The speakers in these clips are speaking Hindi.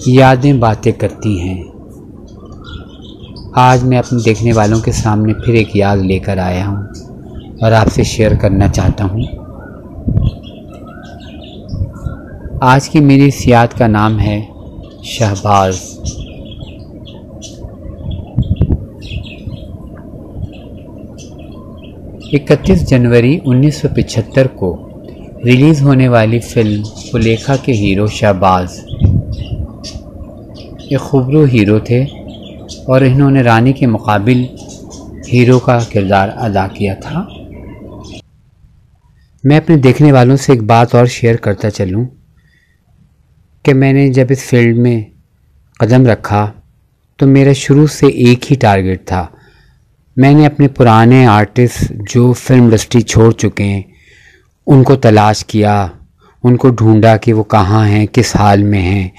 यादें बातें करती हैं। आज मैं अपने देखने वालों के सामने फिर एक याद लेकर आया हूँ और आपसे शेयर करना चाहता हूँ। आज की मेरी इस याद का नाम है शहबाज। इकतीस जनवरी 1975 को रिलीज़ होने वाली फिल्म सुलेखा के हीरो शहबाज एक खूबरू हीरो थे और इन्होंने रानी के मुकाबिल हीरो का किरदार अदा किया था। मैं अपने देखने वालों से एक बात और शेयर करता चलूं कि मैंने जब इस फील्ड में कदम रखा तो मेरा शुरू से एक ही टारगेट था। मैंने अपने पुराने आर्टिस्ट जो फिल्म इंडस्ट्री छोड़ चुके हैं उनको तलाश किया, उनको ढूंढा कि वो कहाँ हैं, किस हाल में हैं,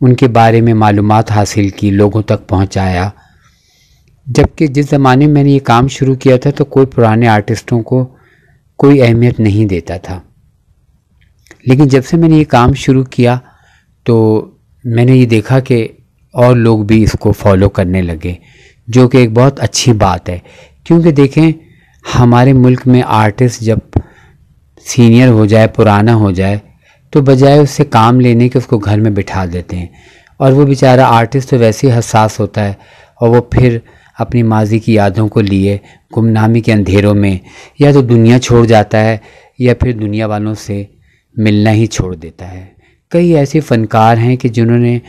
उनके बारे में मालूमात हासिल की, लोगों तक पहुंचाया। जबकि जिस ज़माने में मैंने ये काम शुरू किया था तो कोई पुराने आर्टिस्टों को कोई अहमियत नहीं देता था, लेकिन जब से मैंने ये काम शुरू किया तो मैंने ये देखा कि और लोग भी इसको फॉलो करने लगे, जो कि एक बहुत अच्छी बात है। क्योंकि देखें, हमारे मुल्क में आर्टिस्ट जब सीनियर हो जाए, पुराना हो जाए, तो बजाय उससे काम लेने के उसको घर में बिठा देते हैं और वो बेचारा आर्टिस्ट तो वैसे ही हसास होता है और वो फिर अपनी माजी की यादों को लिए गुमनामी के अंधेरों में या तो दुनिया छोड़ जाता है या फिर दुनिया वालों से मिलना ही छोड़ देता है। कई ऐसे फ़नकार हैं कि जिन्होंने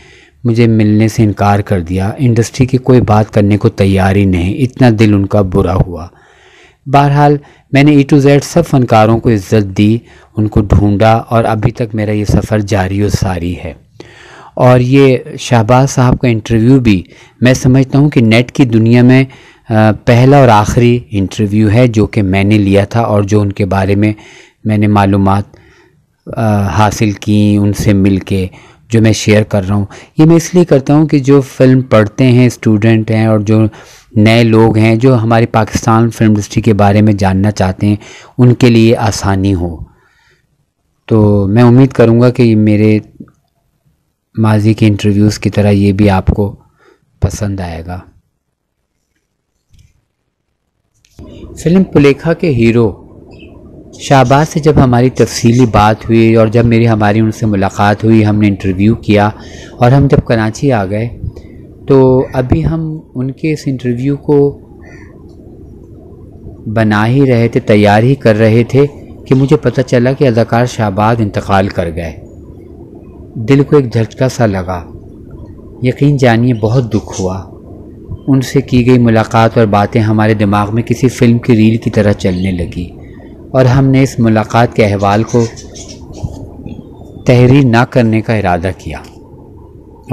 मुझे मिलने से इनकार कर दिया, इंडस्ट्री की कोई बात करने को तैयार ही नहीं, इतना दिल उनका बुरा हुआ। बहरहाल मैंने A to Z सब फ़नकारों को इज़्ज़त दी, उनको ढूंढा और अभी तक मेरा ये सफ़र जारी और सारी है। और ये शहबाज साहब का इंटरव्यू भी मैं समझता हूँ कि नेट की दुनिया में पहला और आखिरी इंटरव्यू है जो कि मैंने लिया था और जो उनके बारे में मैंने मालूमात हासिल की, उनसे मिल के जो मैं शेयर कर रहा हूँ। ये मैं इसलिए करता हूँ कि जो फ़िल्म पढ़ते हैं स्टूडेंट हैं और जो नए लोग हैं जो हमारी पाकिस्तान फिल्म इंडस्ट्री के बारे में जानना चाहते हैं, उनके लिए आसानी हो। तो मैं उम्मीद करूँगा कि मेरे माजी के इंटरव्यूज़ की तरह ये भी आपको पसंद आएगा। फिल्म सुलेखा के हीरो शहबाज से जब हमारी तफसीली बात हुई और जब हमारी उनसे मुलाकात हुई, हमने इंटरव्यू किया और हम जब कराची आ गए तो अभी हम उनके इस इंटरव्यू को बना ही रहे थे, तैयार ही कर रहे थे कि मुझे पता चला कि अदाकार शहबाज इंतकाल कर गए। दिल को एक झटका सा लगा, यकीन जानिए बहुत दुख हुआ। उनसे की गई मुलाकात और बातें हमारे दिमाग में किसी फ़िल्म की रील की तरह चलने लगी और हमने इस मुलाकात के अहवाल को तहरीर ना करने का इरादा किया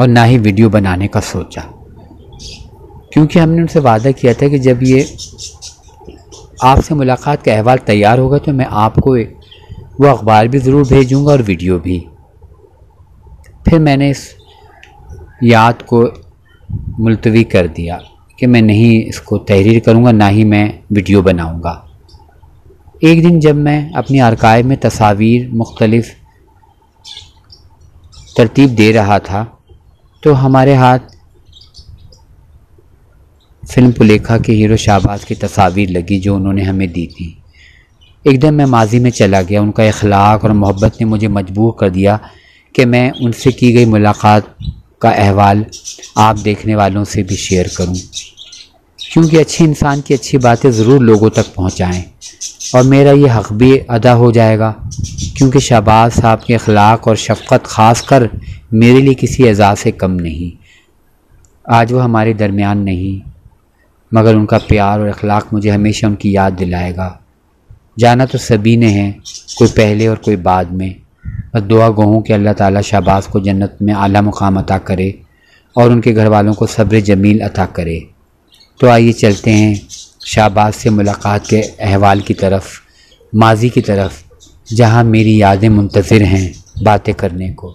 और ना ही वीडियो बनाने का सोचा, क्योंकि हमने उनसे वादा किया था कि जब ये आपसे मुलाकात का अहवाल तैयार होगा तो मैं आपको वो अखबार भी ज़रूर भेजूँगा और वीडियो भी। फिर मैंने इस याद को मुलतवी कर दिया कि मैं नहीं इसको तहरीर करूँगा, ना ही मैं वीडियो बनाऊँगा। एक दिन जब मैं अपनी आर्काइव में तस्वीर मुख्तलिफ तरतीब दे रहा था तो हमारे हाथ फिल्म सुलेखा के हीरो शहबाज की तस्वीर लगी जो उन्होंने हमें दी थी। एकदम मैं माजी में चला गया। उनका इखलाक और मोहब्बत ने मुझे मजबूर कर दिया कि मैं उनसे की गई मुलाकात का अहवाल आप देखने वालों से भी शेयर करूं, क्योंकि अच्छे इंसान की अच्छी बातें ज़रूर लोगों तक पहुंचाएं और मेरा ये हक़ भी अदा हो जाएगा, क्योंकि शहबाज साहब के अखलाक और शफ़क़त ख़ास कर मेरे लिए किसी एज़ा से कम नहीं। आज वो हमारे दरमियान नहीं, मगर उनका प्यार और अखलाक मुझे हमेशा उनकी याद दिलाएगा। जाना तो सभी ने है, कोई पहले और कोई बाद में। बस दुआ गो हूँ कि अल्लाह ताला शहबाज को जन्नत में आला मुकाम अता करे और उनके घर वालों को सब्र जमील अता करे। तो आइए चलते हैं शहबाज से मुलाकात के अहवाल की तरफ, माजी की तरफ, जहाँ मेरी यादें मुंतज़िर हैं बातें करने को।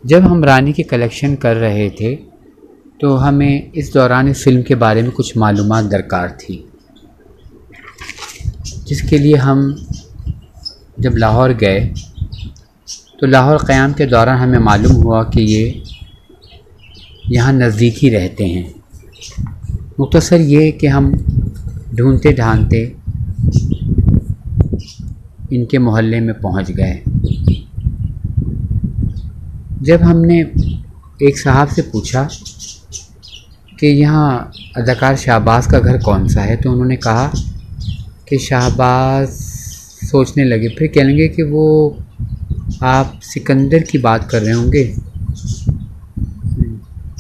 जब हम रानी की कलेक्शन कर रहे थे तो हमें इस दौरान इस फिल्म के बारे में कुछ मालूमात दरकार थी। जिसके लिए हम जब लाहौर गए तो लाहौर क़याम के दौरान हमें मालूम हुआ कि ये यहाँ नज़दीक ही रहते हैं। मुख्तसर ये कि हम ढूंढते ढांढते इनके मोहल्ले में पहुँच गए। जब हमने एक साहब से पूछा कि यहाँ अदाकार शाहबाज का घर कौन सा है, तो उन्होंने कहा कि शाहबाज सोचने लगे, फिर कहने लगे कि वो आप सिकंदर की बात कर रहे होंगे।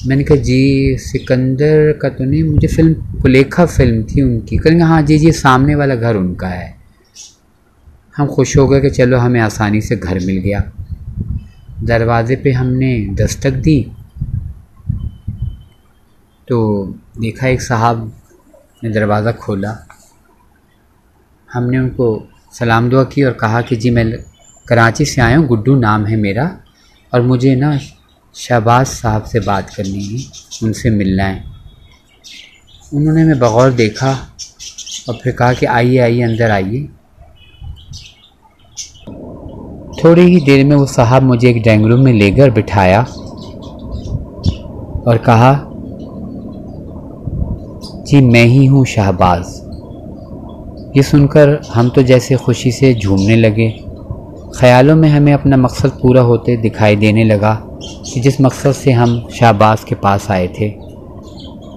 मैंने कहा जी सिकंदर का तो नहीं, मुझे फ़िल्म पुलेखा फ़िल्म थी उनकी। कहेंगे हाँ जी जी सामने वाला घर उनका है। हम खुश हो गए कि चलो हमें आसानी से घर मिल गया। दरवाज़े पे हमने दस्तक दी तो देखा एक साहब ने दरवाज़ा खोला। हमने उनको सलाम दुआ की और कहा कि जी मैं कराची से आया हूँ, गुड्डू नाम है मेरा, और मुझे ना शाहबाज साहब से बात करनी है, उनसे मिलना है। उन्होंने हमें बगौर देखा और फिर कहा कि आइए आइए अंदर आइए। थोड़ी ही देर में वो साहब मुझे एक ड्राइंग रूम में लेकर बिठाया और कहा जी मैं ही हूँ शाहबाज। ये सुनकर हम तो जैसे खुशी से झूमने लगे। ख़यालों में हमें अपना मकसद पूरा होते दिखाई देने लगा कि जिस मकसद से हम शाहबाज के पास आए थे।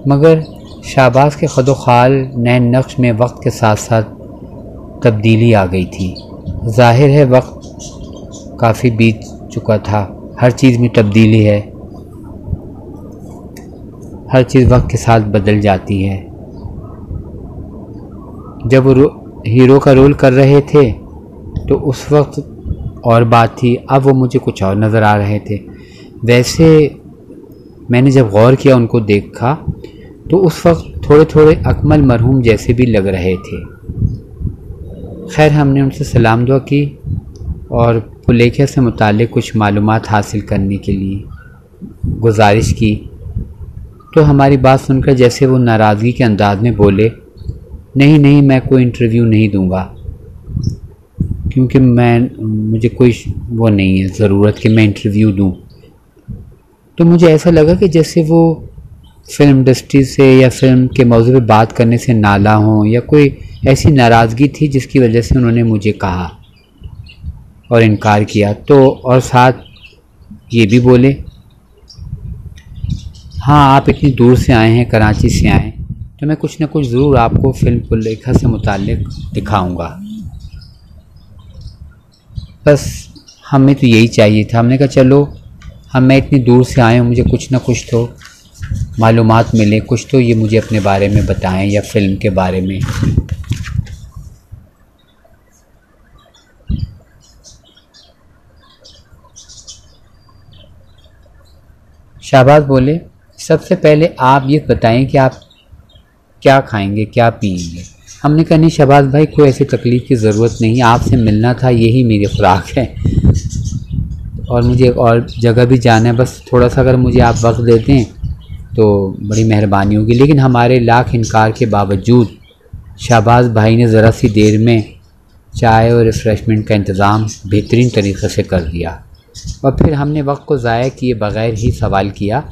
मगर शाहबाज के ख़ुद-ओ-ख़ाल नए नक्श में वक्त के साथ साथ तब्दीली आ गई थी। ज़ाहिर है वक्त काफ़ी बीत चुका था, हर चीज़ में तब्दीली है, हर चीज़ वक्त के साथ बदल जाती है। जब वो हीरो का रोल कर रहे थे तो उस वक्त और बात थी, अब वो मुझे कुछ और नज़र आ रहे थे। वैसे मैंने जब गौर किया उनको देखा तो उस वक्त थोड़े थोड़े अकमल मरहूम जैसे भी लग रहे थे। खैर हमने उनसे सलाम दुआ की और पुलेखा से मुताल्लिक़ कुछ मालूमात हासिल करने के लिए गुजारिश की। तो हमारी बात सुनकर जैसे वो नाराज़गी के अंदाज में बोले, नहीं नहीं मैं कोई इंटरव्यू नहीं दूंगा, क्योंकि मुझे कोई वो नहीं है ज़रूरत कि मैं इंटरव्यू दूं। तो मुझे ऐसा लगा कि जैसे वो फ़िल्म इंडस्ट्री से या फ़िल्म के मौजू पे बात करने से नाला हों या कोई ऐसी नाराज़गी थी जिसकी वजह से उन्होंने मुझे कहा और इनकार किया। तो और साथ ये भी बोले हाँ आप इतनी दूर से आए हैं, कराची से आए, तो मैं कुछ ना कुछ ज़रूर आपको फ़िल्म पुलेखा से मुताल्लिक़ दिखाऊंगा। बस हमें तो यही चाहिए था। हमने कहा चलो मैं इतनी दूर से आए हूँ, मुझे कुछ ना कुछ तो मालूमात मिले, कुछ तो ये मुझे अपने बारे में बताएं या फ़िल्म के बारे में। शाहबाज बोले सबसे पहले आप ये बताएं कि आप क्या खाएंगे क्या पिएंगे। हमने कहा नहीं शाहबाज भाई कोई ऐसी तकलीफ़ की ज़रूरत नहीं, आपसे मिलना था यही मेरी खुराक है और मुझे एक और जगह भी जाना है, बस थोड़ा सा अगर मुझे आप वक्त देते हैं तो बड़ी मेहरबानी होगी। लेकिन हमारे लाख इनकार के बावजूद शाहबाज भाई ने ज़रा सी देर में चाय और रिफ़्रेशमेंट का इंतज़ाम बेहतरीन तरीक़े से कर दिया और फिर हमने वक्त को ज़ाया किए बग़ैर ही सवाल किया।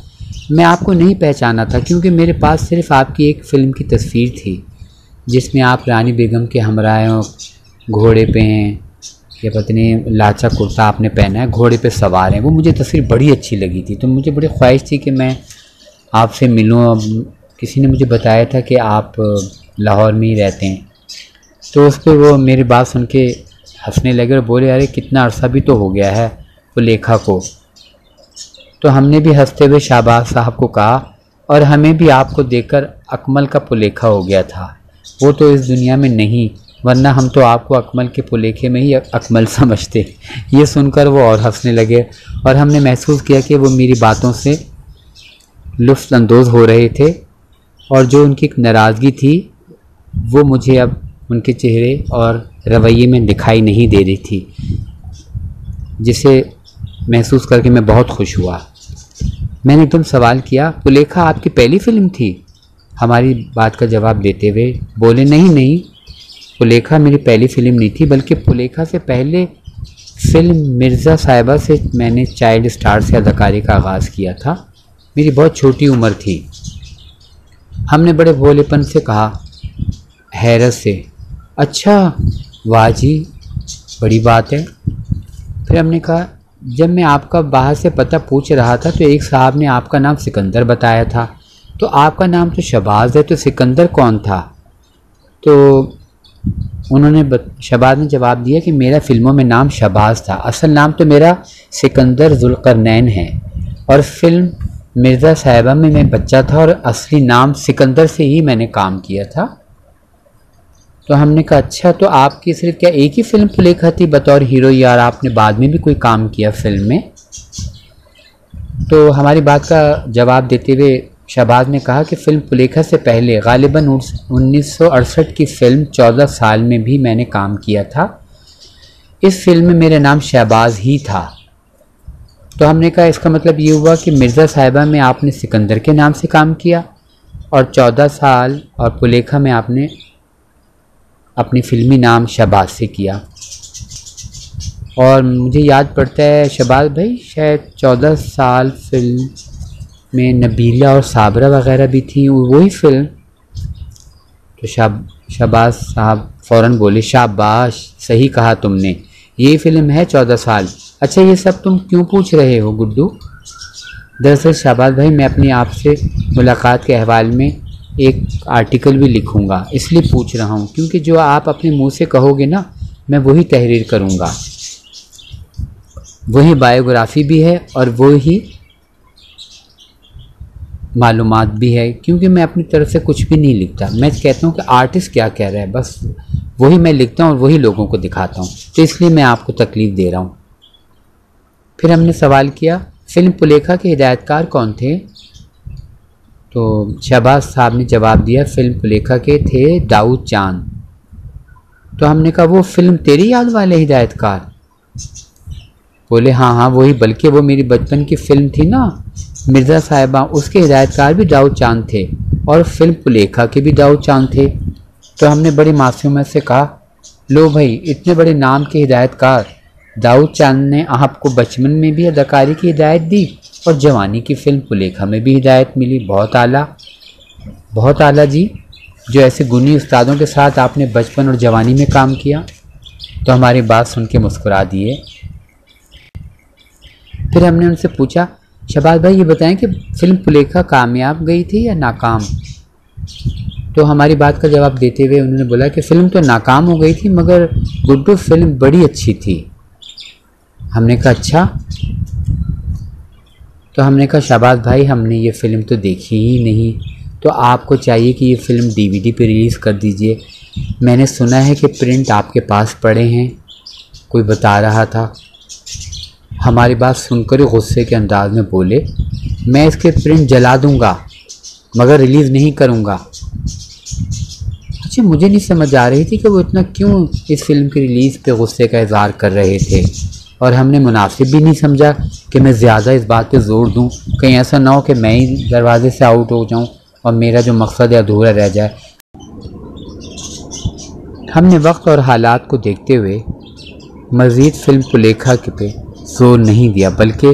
मैं आपको नहीं पहचाना था क्योंकि मेरे पास सिर्फ़ आपकी एक फ़िल्म की तस्वीर थी जिसमें आप रानी बेगम के हमराह घोड़े पे हैं या पता नहीं लाचा कुर्ता आपने पहना है, घोड़े पे सवार हैं। वो मुझे तस्वीर बड़ी अच्छी लगी थी, तो मुझे बड़ी ख्वाहिश थी कि मैं आपसे मिलूं। अब किसी ने मुझे बताया था कि आप लाहौर में ही रहते हैं, तो उस पर वो मेरी बात सुन के हंसने लगे और बोले अरे कितना अरसा भी तो हो गया है पुलेखा को। तो हमने भी हंसते हुए शाहबाज साहब को कहा और हमें भी आपको देखकर अकमल का पुलेखा हो गया था, वो तो इस दुनिया में नहीं, वरना हम तो आपको अकमल के पुलेखे में ही अकमल समझते। ये सुनकर वो और हंसने लगे और हमने महसूस किया कि वो मेरी बातों से लुत्फ़ अंदोज़ हो रहे थे और जो उनकी एक नाराज़गी थी वो मुझे अब उनके चेहरे और रवैये में दिखाई नहीं दे रही थी, जिसे महसूस करके मैं बहुत खुश हुआ। मैंने एकदम सवाल किया पुलेखा आपकी पहली फ़िल्म थी? हमारी बात का जवाब देते हुए बोले नहीं नहीं, पुलेखा मेरी पहली फ़िल्म नहीं थी, बल्कि पुलेखा से पहले फ़िल्म मिर्ज़ा साहिबा से मैंने चाइल्ड स्टार से अदाकारी का आगाज़ किया था। मेरी बहुत छोटी उम्र थी। हमने बड़े भोलेपन से कहा, हैरत से, अच्छा वाह जी, बड़ी बात है। फिर हमने कहा, जब मैं आपका बाहर से पता पूछ रहा था तो एक साहब ने आपका नाम सिकंदर बताया था, तो आपका नाम तो शहबाज है, तो सिकंदर कौन था? तो शहबाज ने जवाब दिया कि मेरा फ़िल्मों में नाम शहबाज था, असल नाम तो मेरा सिकंदर ज़ुल्क़रनैन है, और फिल्म मिर्ज़ा साहिबा में मैं बच्चा था और असली नाम सिकंदर से ही मैंने काम किया था। तो हमने कहा, अच्छा, तो आपकी सिर्फ क्या एक ही फ़िल्म पुलेखा थी बतौर हीरो, या आपने बाद में भी कोई काम किया फ़िल्म में? तो हमारी बात का जवाब देते हुए शहबाज ने कहा कि फ़िल्म पुलेखा से पहले गालिबन 1968 की फ़िल्म 14 साल में भी मैंने काम किया था। इस फिल्म में मेरा नाम शहबाज ही था। तो हमने कहा, इसका मतलब ये हुआ कि मिर्ज़ा साहिबा में आपने सिकंदर के नाम से काम किया और 14 साल और पुलेखा में आपने अपनी फ़िल्मी नाम शहबाज से किया। और मुझे याद पड़ता है शहबाज भाई, शायद 14 साल फिल्म में नबीला और साबरा वगैरह भी थी, वही फिल्म? तो शहबाज साहब फ़ौरन बोले, शाबाश, सही कहा तुमने, ये फ़िल्म है 14 साल। अच्छा, ये सब तुम क्यों पूछ रहे हो गुड्डू? दरअसल शहबाज भाई, मैं अपनी आपसे मुलाकात के अहवाल में एक आर्टिकल भी लिखूंगा, इसलिए पूछ रहा हूँ, क्योंकि जो आप अपने मुंह से कहोगे ना, मैं वही तहरीर करूँगा। वही बायोग्राफी भी है और वही मालूमात भी है, क्योंकि मैं अपनी तरफ से कुछ भी नहीं लिखता। मैं कहता हूँ कि आर्टिस्ट क्या कह रहा है, बस वही मैं लिखता हूँ और वही लोगों को दिखाता हूँ, तो इसलिए मैं आपको तकलीफ़ दे रहा हूँ। फिर हमने सवाल किया, फ़िल्म पुलेखा के हिदायतकार कौन थे? तो शहबाज साहब ने जवाब दिया, फ़िल्म पुलेखा के थे दाऊद चांद। तो हमने कहा, वो फ़िल्म तेरी याद वाले हिदायतकार? बोले, हाँ हाँ वही, बल्कि वो मेरी बचपन की फ़िल्म थी ना मिर्ज़ा साहिबा, उसके हिदायतकार भी दाऊद चांद थे और फिल्म पुलेखा के भी दाऊद चांद थे। तो हमने बड़ी मासूमियत से कहा, लो भाई, इतने बड़े नाम के हिदायतकार दाऊद चांद ने आपको बचपन में भी अदाकारी की हिदायत दी और जवानी की फ़िल्म पुलेखा में भी हिदायत मिली। बहुत आला जी, जो ऐसे गुनी उस्तादों के साथ आपने बचपन और जवानी में काम किया। तो हमारी बात सुन के मुस्कुरा दिए। फिर हमने उनसे पूछा, शहबाज भाई ये बताएं कि फ़िल्म पुलेखा कामयाब गई थी या नाकाम? तो हमारी बात का जवाब देते हुए उन्होंने बोला कि फ़िल्म तो नाकाम हो गई थी, मगर गुड्डू फ़िल्म बड़ी अच्छी थी। हमने कहा, अच्छा? तो हमने कहा, शहबाज भाई, हमने ये फ़िल्म तो देखी ही नहीं, तो आपको चाहिए कि ये फ़िल्म DVD पे रिलीज़ कर दीजिए। मैंने सुना है कि प्रिंट आपके पास पड़े हैं, कोई बता रहा था। हमारी बात सुनकर गुस्से के अंदाज में बोले, मैं इसके प्रिंट जला दूंगा मगर रिलीज़ नहीं करूंगा। अच्छा, मुझे नहीं समझ आ रही थी कि वो इतना क्यों इस फिल्म की रिलीज़ पे गुस्से का इजहार कर रहे थे, और हमने मुनासिब भी नहीं समझा कि मैं ज़्यादा इस बात पे ज़ोर दूं, कहीं ऐसा ना हो कि मैं ही दरवाजे से आउट हो जाऊं और मेरा जो मकसद है अधूरा रह जाए। हमने वक्त और हालात को देखते हुए मज़ीद फ़िल्म पुलेखा के पे जोर नहीं दिया, बल्कि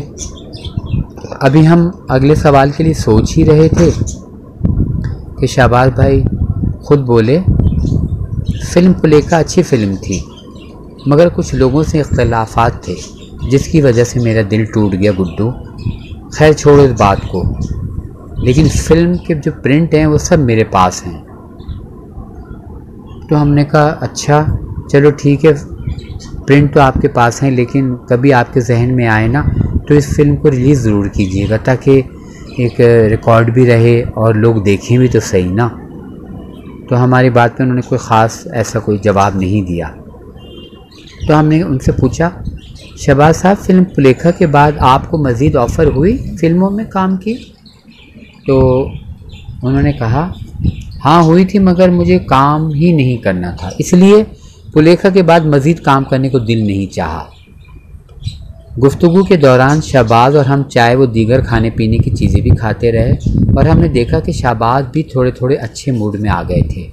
अभी हम अगले सवाल के लिए सोच ही रहे थे कि शहबाज भाई खुद बोले, फ़िल्म पुलेखा अच्छी फ़िल्म थी, मगर कुछ लोगों से इख्तलाफात थे जिसकी वजह से मेरा दिल टूट गया गुड्डू। खैर छोड़ो इस बात को, लेकिन फ़िल्म के जो प्रिंट हैं वो सब मेरे पास हैं। तो हमने कहा, अच्छा चलो ठीक है, प्रिंट तो आपके पास हैं, लेकिन कभी आपके जहन में आए ना तो इस फिल्म को रिलीज़ ज़रूर कीजिएगा, ताकि एक रिकॉर्ड भी रहे और लोग देखें भी तो सही ना। तो हमारी बात पे उन्होंने कोई ख़ास ऐसा कोई जवाब नहीं दिया। तो हमने उनसे पूछा, शहबाज साहब, फ़िल्म पुलेखा के बाद आपको मज़ीद ऑफ़र हुई फ़िल्मों में काम की? तो उन्होंने कहा, हाँ हुई थी, मगर मुझे काम ही नहीं करना था, इसलिए पुलेखा के बाद मज़ीद काम करने को दिल नहीं चाहा। गुफ्तगू के दौरान शहबाज और हम चाय व दीगर खाने पीने की चीज़ें भी खाते रहे और हमने देखा कि शहबाज भी थोड़े थोड़े अच्छे मूड में आ गए थे।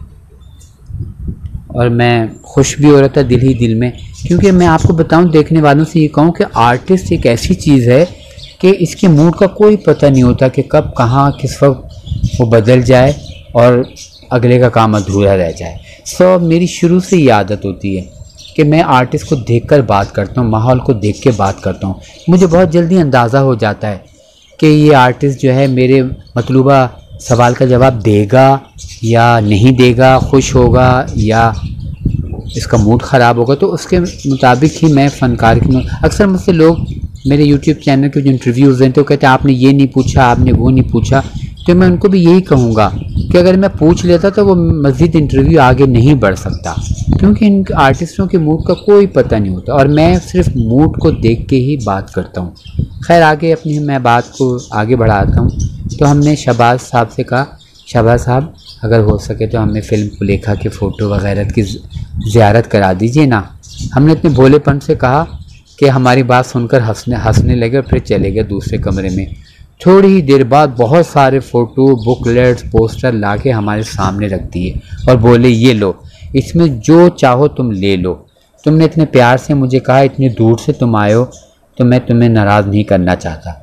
और मैं खुश भी हो रहा था दिल ही दिल में, क्योंकि मैं आपको बताऊं, देखने वालों से ये कहूं कि आर्टिस्ट एक ऐसी चीज़ है कि इसके मूड का कोई पता नहीं होता कि कब कहाँ किस वक्त वो बदल जाए और अगले का काम अधूरा रह जाए। सो मेरी शुरू से ये आदत होती है कि मैं आर्टिस्ट को देखकर बात करता हूँ, माहौल को देख के बात करता हूँ। मुझे बहुत जल्दी अंदाज़ा हो जाता है कि ये आर्टिस्ट जो है मेरे मतलूबा सवाल का जवाब देगा या नहीं देगा, खुश होगा या इसका मूड ख़राब होगा। तो उसके मुताबिक ही मैं फ़नकार की। अक्सर मुझसे लोग मेरे यूट्यूब चैनल के जो इंटरव्यूज़ हैं तो कहते हैं आपने ये नहीं पूछा, आपने वो नहीं पूछा। तो मैं उनको भी यही कहूँगा कि अगर मैं पूछ लेता तो वो मज़ीद इंटरव्यू आगे नहीं बढ़ सकता, क्योंकि इन आर्टिस्टों के मूड का कोई पता नहीं होता और मैं सिर्फ मूड को देख के ही बात करता हूँ। खैर आगे अपनी मैं बात को आगे बढ़ाता हूँ। तो हमने शहबाज साहब से कहा, शहबाज साहब अगर हो सके तो हमें फ़िल्म सुलेखा के फ़ोटो वगैरह की ज़ियारत करा दीजिए ना। हमने इतने भोलेपन से कहा कि हमारी बात सुनकर हंसने लगे और फिर चले गए दूसरे कमरे में। थोड़ी ही देर बाद बहुत सारे फ़ोटो, बुकलेट्स, पोस्टर ला के हमारे सामने रख दिए और बोले ये लो, इसमें जो चाहो तुम ले लो। तुमने इतने प्यार से मुझे कहा, इतनी दूर से तुम आए हो, तो मैं तुम्हें नाराज़ नहीं करना चाहता।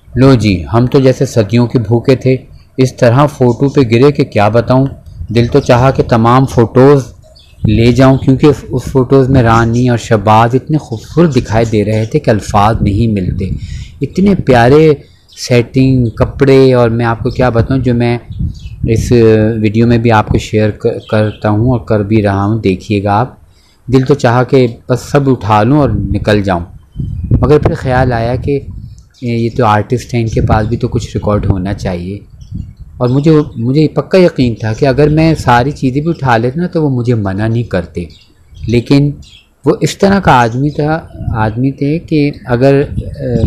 लो जी, हम तो जैसे सदियों के भूखे थे, इस तरह फ़ोटो पे गिरे कि क्या बताऊं। दिल तो चाहा कि तमाम फ़ोटोज़ ले जाऊं, क्योंकि उस फ़ोटोज़ में रानी और शहबाज इतने खूबसूरत दिखाई दे रहे थे कि अल्फाज नहीं मिलते। इतने प्यारे सेटिंग, कपड़े, और मैं आपको क्या बताऊं, जो मैं इस वीडियो में भी आपको शेयर करता हूं और कर भी रहा हूं, देखिएगा आप। दिल तो चाहा कि बस सब उठा लूं और निकल जाऊं, मगर फिर ख्याल आया कि ये तो आर्टिस्ट हैं, इनके पास भी तो कुछ रिकॉर्ड होना चाहिए। और मुझे पक्का यकीन था कि अगर मैं सारी चीज़ें भी उठा लेता ना तो वो मुझे मना नहीं करते। लेकिन वो इस तरह का आदमी थे कि अगर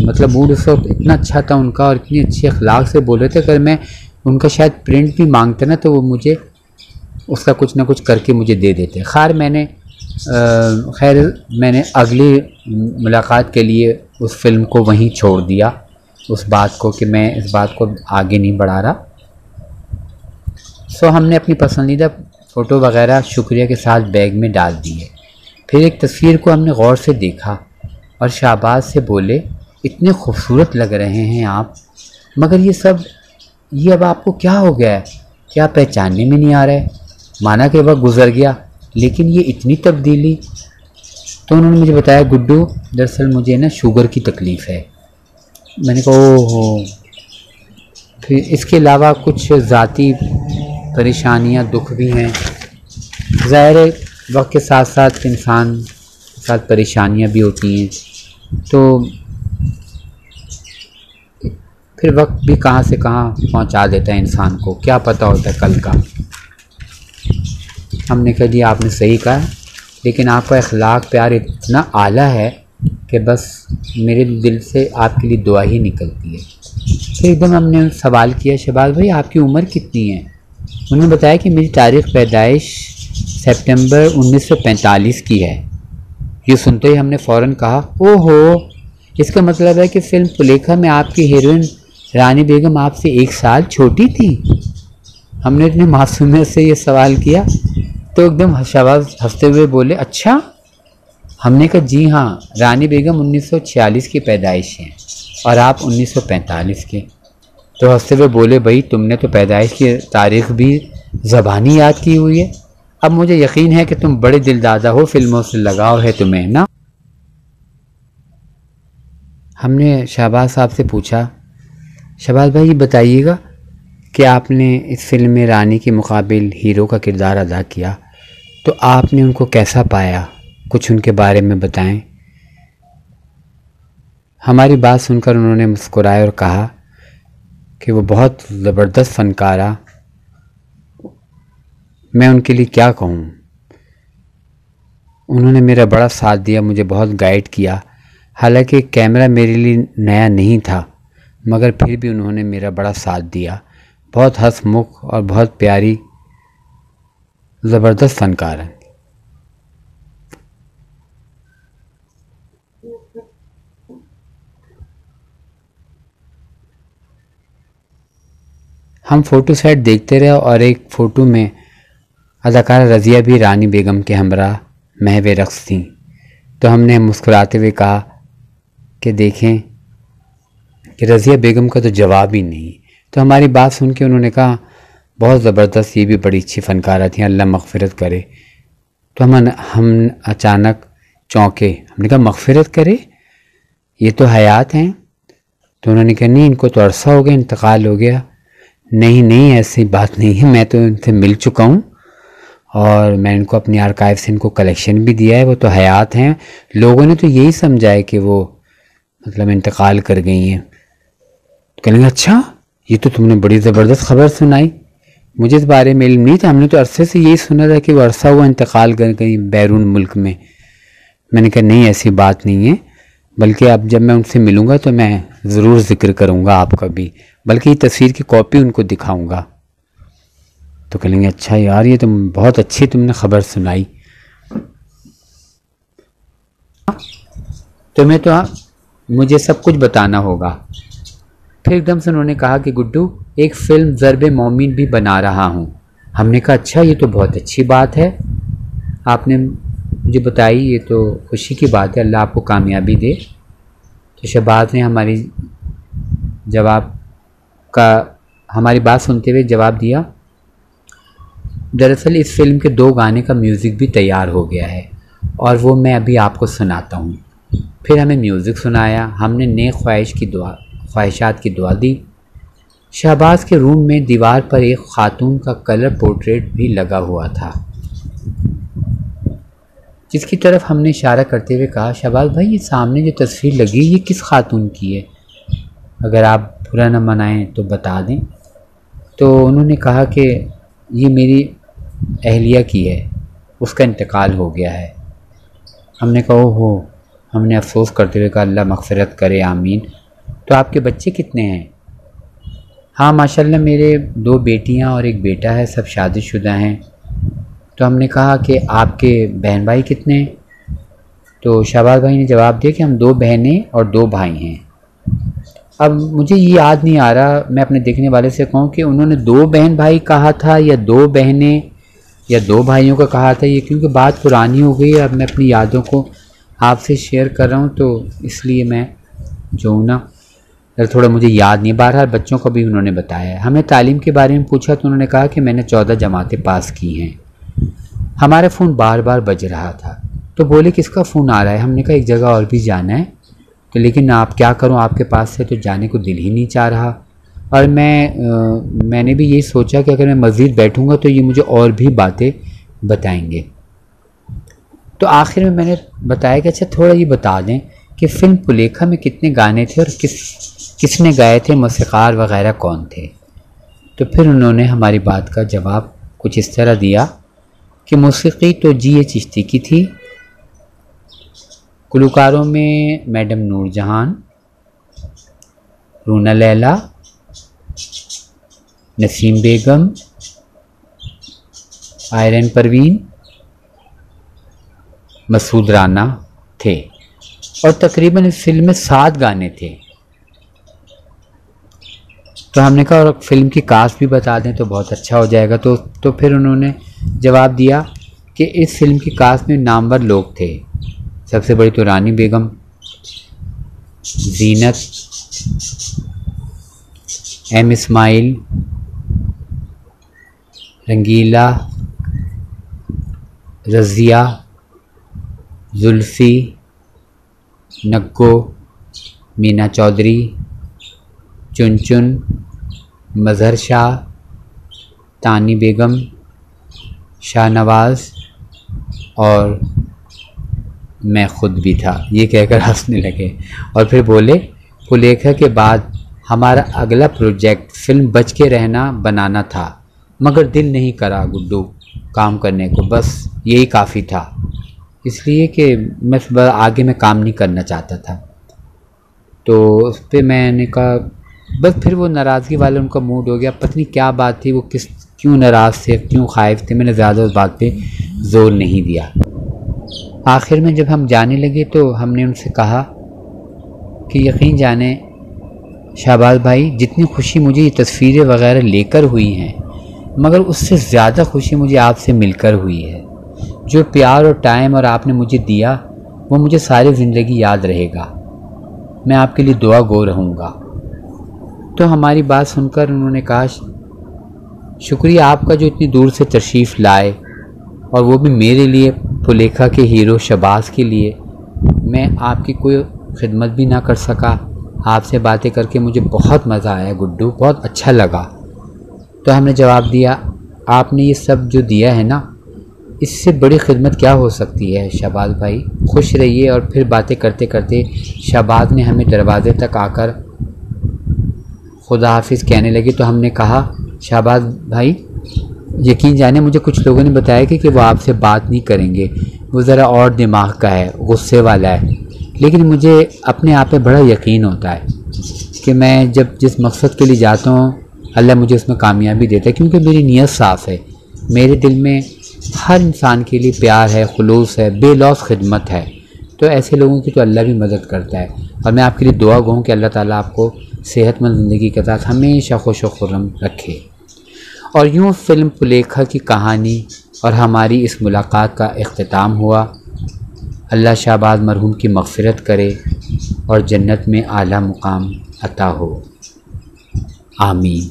मतलब मूड उस वक्त इतना अच्छा था उनका और इतनी अच्छे अखलाक से बोल रहे थे, अगर मैं उनका शायद प्रिंट भी मांगता ना तो वो मुझे उसका कुछ ना कुछ करके मुझे दे देते। खैर मैंने अगली मुलाकात के लिए उस फिल्म को वहीं छोड़ दिया, उस बात को कि मैं इस बात को आगे नहीं बढ़ा रहा। सो हमने अपनी पसंदीदा फ़ोटो वगैरह शुक्रिया के साथ बैग में डाल दिए। फिर एक तस्वीर को हमने गौर से देखा और शहबाज से बोले, इतने खूबसूरत लग रहे हैं आप, मगर ये अब आपको क्या हो गया है? क्या पहचानने में नहीं आ रहा है? माना कि वक्त गुजर गया, लेकिन ये इतनी तब्दीली। तो उन्होंने मुझे बताया, गुड्डू दरअसल मुझे ना शुगर की तकलीफ़ है। मैंने कहा ओहो। फिर इसके अलावा कुछ ज़ाती परेशानियां, दुख भी हैं। ज़ाहिर है वक्त के साथ साथ इंसान के साथ परेशानियां भी होती हैं, तो फिर वक्त भी कहाँ से कहाँ पहुँचा देता है इंसान को, क्या पता होता है कल का। हमने कहा जी आपने सही कहा, लेकिन आपका अखलाक प्यार इतना आला है कि बस मेरे दिल से आपके लिए दुआ ही निकलती है। फिर एकदम हमने सवाल किया, शहबाज भाई आपकी उम्र कितनी है? उन्होंने बताया कि मेरी तारीख़ पैदाइश सितंबर 1945 की है। ये सुनते ही हमने फ़ौरन कहा, ओहो, इसका मतलब है कि फ़िल्म सुलेखा में आपकी हीरोइन रानी बेगम आपसे 1 साल छोटी थी। हमने इतने मासूमियत से ये सवाल किया तो एकदम शहबाज हंसते हुए बोले, अच्छा। हमने कहा जी हाँ, रानी बेगम 1946 की पैदाइश हैं और आप 1945 के। तो हंसते हुए बोले, भाई तुमने तो पैदाइश की तारीख भी ज़बानी याद की हुई है। अब मुझे यकीन है कि तुम बड़े दिलदादा हो, फिल्मों से लगाव है तुम्हें ना। हमने शहबाज साहब से पूछा, शहबाज भाई ये बताइएगा कि आपने इस फिल्म में रानी के मुकाबिल हीरो का किरदार अदा किया, तो आपने उनको कैसा पाया, कुछ उनके बारे में बताएं। हमारी बात सुनकर उन्होंने मुस्कुराया और कहा कि वो बहुत ज़बरदस्त फ़नकारा, मैं उनके लिए क्या कहूँ। उन्होंने मेरा बड़ा साथ दिया, मुझे बहुत गाइड किया। हालांकि कैमरा मेरे लिए नया नहीं था, मगर फिर भी उन्होंने मेरा बड़ा साथ दिया। बहुत हंसमुख और बहुत प्यारी ज़बरदस्त फ़नकार है। हम फ़ोटो सेट देखते रहे और एक फ़ोटो में अदाकारा रज़िया भी रानी बेगम के हमरा महवे रक़्स थीं। तो हमने मुस्कुराते हुए कहा कि देखें कि रज़िया बेगम का तो जवाब ही नहीं। तो हमारी बात सुन के उन्होंने कहा बहुत ज़बरदस्त, ये भी बड़ी अच्छी फ़नकारा थी, अल्लाह मग़फ़िरत करे। तो हम अचानक चौंके। हमने कहा मग़फ़िरत करे, ये तो हयात हैं। तो उन्होंने कहा नहीं, इनको तो अरसा हो गया, इंतकाल हो गया। नहीं नहीं, ऐसी बात नहीं है, मैं तो इनसे मिल चुका हूँ और मैं इनको अपनी आर्काइव से इनको कलेक्शन भी दिया है, वो तो हयात हैं। लोगों ने तो यही समझा है कि वो मतलब इंतकाल कर गई हैं। तो कहने लगे अच्छा, ये तो तुमने बड़ी ज़बरदस्त खबर सुनाई, मुझे इस बारे में इल्म नहीं था, हमने तो अरसे से यही सुना था कि वो अरसा हुआ इंतकाल कर गई बैरून मुल्क में। मैंने कहा नहीं, ऐसी बात नहीं है, बल्कि अब जब मैं उनसे मिलूँगा तो मैं ज़रूर ज़िक्र करूँगा आपका भी, बल्कि ये तस्वीर की कॉपी उनको दिखाऊँगा। तो कहेंगे अच्छा यार, ये तो बहुत अच्छी तुमने खबर सुनाई। तुम्हें तो मुझे सब कुछ बताना होगा। फिर एकदम से उन्होंने कहा कि गुड्डू, एक फ़िल्म ज़र्बे मोमिन भी बना रहा हूँ। हमने कहा अच्छा, ये तो बहुत अच्छी बात है, आपने मुझे बताई, ये तो खुशी की बात है, अल्लाह आपको कामयाबी दे। तो शहबाज ने हमारी बात सुनते हुए जवाब दिया, दरअसल इस फिल्म के 2 गाने का म्यूज़िक भी तैयार हो गया है और वो मैं अभी आपको सुनाता हूँ। फिर हमें म्यूज़िक सुनाया, हमने नेक ख्वाहिशात की दुआ दी। शहबाज के रूम में दीवार पर एक खातून का कलर पोर्ट्रेट भी लगा हुआ था, जिसकी तरफ हमने इशारा करते हुए कहा, शहबाज भाई, ये सामने जो तस्वीर लगी ये किस खातून की है? अगर आप बुरा न मनाएं तो बता दें। तो उन्होंने कहा कि ये मेरी अहलिया की है, उसका इंतकाल हो गया है। हमने कहा ओहो। हमने अफसोस करते हुए कहा अल्लाह मग़फ़िरत करे, आमीन। तो आपके बच्चे कितने हैं? हाँ माशाल्लाह, मेरे 2 बेटियां और एक बेटा है, सब शादीशुदा हैं। तो हमने कहा कि आपके बहन भाई कितने हैं? तो शहबाज भाई ने जवाब दिया कि हम 2 बहनें और 2 भाई हैं। अब मुझे ये याद नहीं आ रहा, मैं अपने देखने वाले से कहूँ कि उन्होंने 2 बहन भाई कहा था या 2 बहनें या 2 भाइयों का कहा था, ये क्योंकि बात पुरानी हो गई है। अब मैं अपनी यादों को आपसे शेयर कर रहा हूँ, तो इसलिए मैं जो हूँ ना, थोड़ा मुझे याद नहीं। बहरहाल बच्चों को भी उन्होंने बताया है। हमें तालीम के बारे में पूछा तो उन्होंने कहा कि मैंने 14 जमातें पास की हैं। हमारा फ़ोन बार बार बज रहा था, तो बोले किसका फ़ोन आ रहा है? हमने कहा एक जगह और भी जाना है, तो लेकिन आप क्या करूं, आपके पास से तो जाने को दिल ही नहीं चाह रहा। और मैंने भी यही सोचा कि अगर मैं मज़ीद बैठूंगा तो ये मुझे और भी बातें बताएंगे। तो आखिर में मैंने बताया कि अच्छा थोड़ा ये बता दें कि फ़िल्म पुलेखा में कितने गाने थे और किसने गाए थे, मौसीक़ार वग़ैरह कौन थे। तो फिर उन्होंने हमारी बात का जवाब कुछ इस तरह दिया कि मौसीक़ी तो जी चिश्ती की थी, गुलकारों में मैडम नूरजहान, रूना लैला, नसीम बेगम, आयरन परवीन, मसूद राना थे और तकरीबन इस फिल्म में 7 गाने थे। तो हमने कहा और फिल्म की कास्ट भी बता दें तो बहुत अच्छा हो जाएगा। तो फिर उन्होंने जवाब दिया कि इस फिल्म की कास्ट में नामवर लोग थे। सबसे बड़ी तो रानी बेगम, जीनत, एम इस्माइल, रंगीला, रज़िया, जुल्फ़ी, नग्गो, मीना चौधरी, चुनचुन, मज़हर शाह, तानी बेगम, शाहनवाज़ और मैं ख़ुद भी था। ये कहकर हंसने लगे और फिर बोले, पुलेखा के बाद हमारा अगला प्रोजेक्ट फ़िल्म बच के रहना बनाना था, मगर दिल नहीं करा गुड्डू काम करने को, बस यही काफ़ी था, इसलिए कि मैं आगे मैं काम नहीं करना चाहता था। तो उस पर मैंने कहा बस, फिर वो नाराज़गी वाला उनका मूड हो गया। पता नहीं क्या बात थी, वो क्यों नाराज़ थे, क्यों खाइफ थे। मैंने ज़्यादा उस बात पे ज़ोर नहीं दिया। आखिर में जब हम जाने लगे तो हमने उनसे कहा कि यकीन जाने शहबाज भाई, जितनी खुशी मुझे ये तस्वीरें वगैरह लेकर हुई हैं, मगर उससे ज़्यादा खुशी मुझे आपसे मिलकर हुई है। जो प्यार और टाइम और आपने मुझे दिया वो मुझे सारी ज़िंदगी याद रहेगा। मैं आपके लिए दुआ गो रहूँगा। तो हमारी बात सुनकर उन्होंने कहा, शुक्रिया आपका जो इतनी दूर से तशरीफ़ लाए, और वो भी मेरे लिए, पुलेखा के हीरो शहबाज के लिए। मैं आपकी कोई खिदमत भी ना कर सका। आपसे बातें करके मुझे बहुत मज़ा आया गुड्डू, बहुत अच्छा लगा। तो हमने जवाब दिया, आपने ये सब जो दिया है ना, इससे बड़ी खिदमत क्या हो सकती है शहबाज भाई, खुश रहिए। और फिर बातें करते करते शहबाज ने हमें दरवाज़े तक आकर खुदा हाफिज़ कहने लगे। तो हमने कहा, शहबाज भाई यकीन जाने मुझे कुछ लोगों ने बताया कि वो आपसे बात नहीं करेंगे, वो ज़रा और दिमाग का है, गुस्से वाला है। लेकिन मुझे अपने आप पे बड़ा यकीन होता है कि मैं जब जिस मकसद के लिए जाता हूँ अल्लाह मुझे उसमें कामयाबी देता है, क्योंकि मेरी नीयत साफ़ है। मेरे दिल में हर इंसान के लिए प्यार है, खुलूस है, बेलौस खिदमत है। तो ऐसे लोगों की तो अल्लाह भी मदद करता है। और मैं आपके लिए दुआ गो कि अल्लाह ताला आपको सेहतमंद ज़िंदगी के साथ हमेशा खुश व खुर्रम रखे। और यूँ फ़िल्म पुलेखा की कहानी और हमारी इस मुलाकात का इख्तिताम हुआ। अल्लाह शहबाज मरहूम की मग़फ़िरत करे और जन्नत में आला मुकाम अता हो। आमीन।